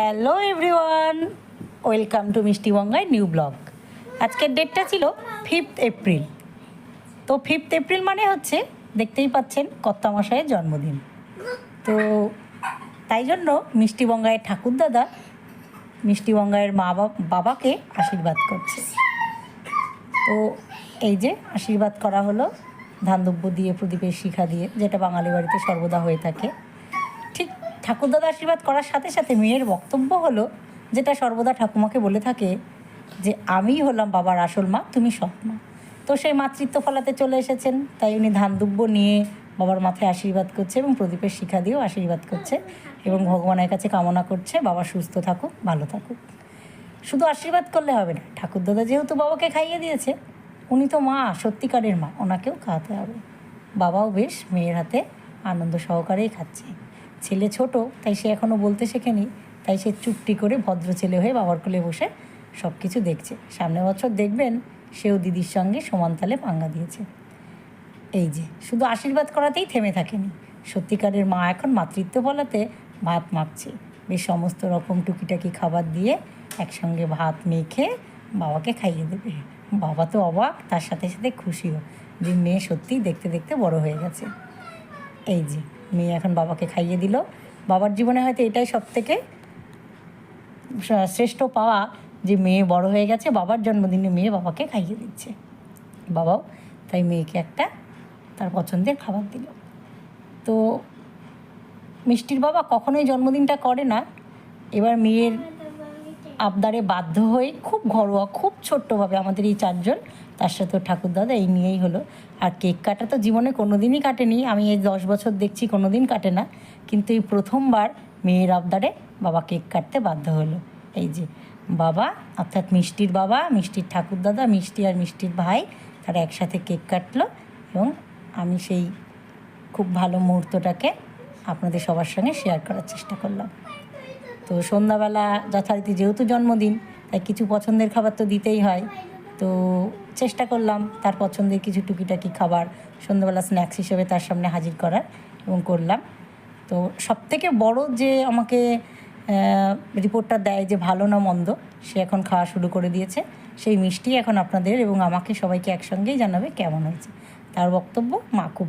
Hello everyone, welcome to মিষ্টি বঙ্গাই new blog. আজকের ডেটটা ছিল 5th এপ্রিল। তো 5th এপ্রিল মানে হচ্ছে দেখতেই পাচ্ছেন কর্তামশাইয়ের জন্মদিন। তো তাই জন্য মিষ্টি বঙ্গাইয়ের ঠাকুরদাদা মিষ্টি বঙ্গাইয়ের বাবাকে আশীর্বাদ করছে। তো এই যে আশীর্বাদ করা হলো ধানদব্য দিয়ে, প্রদীপের শিখা দিয়ে, যেটা বাঙালি বাড়িতে সর্বদা হয়ে থাকে। ঠিক ঠাকুরদাদা আশীর্বাদ করার সাথে সাথে মেয়ের বক্তব্য হলো, যেটা সর্বদা ঠাকুমাকে বলে থাকে, যে আমি হলাম বাবার আসল মা, তুমি সৎ মা। তো সেই মাতৃত্ব ফলাতে চলে এসেছেন, তাই উনি ধানদুব্য নিয়ে বাবার মাথায় আশীর্বাদ করছে এবং প্রদীপের শিখা দিয়েও আশীর্বাদ করছে এবং ভগবানের কাছে কামনা করছে বাবা সুস্থ থাকুক, ভালো থাকুক। শুধু আশীর্বাদ করলে হবে না, ঠাকুরদাদা যেহেতু বাবাকে খাইয়ে দিয়েছে, উনি তো মা, সত্যিকারের মা, ওনাকেও খাওয়াতে হবে। বাবাও বেশ মেয়ের হাতে আনন্দ সহকারেই খাচ্ছে। ছেলে ছোট, তাই সে এখনও বলতে শেখেনি, তাই সে চুপটি করে ভদ্র ছেলে হয়ে বাবার কোলে বসে সব কিছু দেখছে। সামনের বছর দেখবেন সেও দিদির সঙ্গে সমান তালে পাঙ্গা দিয়েছে। এই যে শুধু আশীর্বাদ করাতেই থেমে থাকেনি, সত্যিকারের মা এখন মাতৃত্ব বলাতে ভাত মাখছে। বেশ সমস্ত রকম টুকিটাকি খাবার দিয়ে একসঙ্গে ভাত মেখে বাবাকে খাইয়ে দেবে। বাবা তো অবাক, তার সাথে সাথে খুশিও, যে মেয়ে সত্যিই দেখতে দেখতে বড় হয়ে গেছে। এই যে মেয়ে এখন বাবাকে খাইয়ে দিল। বাবার জীবনে হয়তো এটাই সবথেকে শ্রেষ্ঠ পাওয়া, যে মেয়ে বড় হয়ে গেছে, বাবার জন্মদিনে মেয়ে বাবাকে খাইয়ে দিচ্ছে। বাবাও তাই মেয়েকে একটা তার পছন্দের খাবার দিল। তো মিষ্টির বাবা কখনোই জন্মদিনটা করে না, এবার মেয়ের আবদারে বাধ্য হয়ে খুব ঘরোয়া, খুব ছোট্টভাবে আমাদের এই চারজন, তার সাথে ঠাকুরদাদা, এই নিয়েই হলো। আর কেক কাটা তো জীবনে কোনো দিনই কাটেনি, আমি এই 10 বছর দেখছি কোনো দিন কাটে না, কিন্তু এই প্রথমবার মেয়ের আবদারে বাবা কেক কাটতে বাধ্য হলো। এই যে বাবা, অর্থাৎ মিষ্টির বাবা, মিষ্টির ঠাকুরদাদা, মিষ্টি আর মিষ্টির ভাই, তারা একসাথে কেক কাটলো এবং আমি সেই খুব ভালো মুহূর্তটাকে আপনাদের সবার সঙ্গে শেয়ার করার চেষ্টা করলাম। তো সন্ধ্যাবেলা যথারীতি যেহেতু জন্মদিন, তাই কিছু পছন্দের খাবার তো দিতেই হয়। তো চেষ্টা করলাম তার পছন্দের কিছু টুকিটাকি খাবার সন্ধ্যাবেলা স্ন্যাক্স হিসেবে তার সামনে হাজির করার, এবং করলাম। তো সবথেকে বড় যে আমাকে রিপোর্টটা দেয় যে ভালো না মন্দ, সে এখন খাওয়া শুরু করে দিয়েছে। সেই মিষ্টি এখন আপনাদের এবং আমাকে সবাইকে একসঙ্গেই জানাবে কেমন হয়েছে। তার বক্তব্য, মা খুব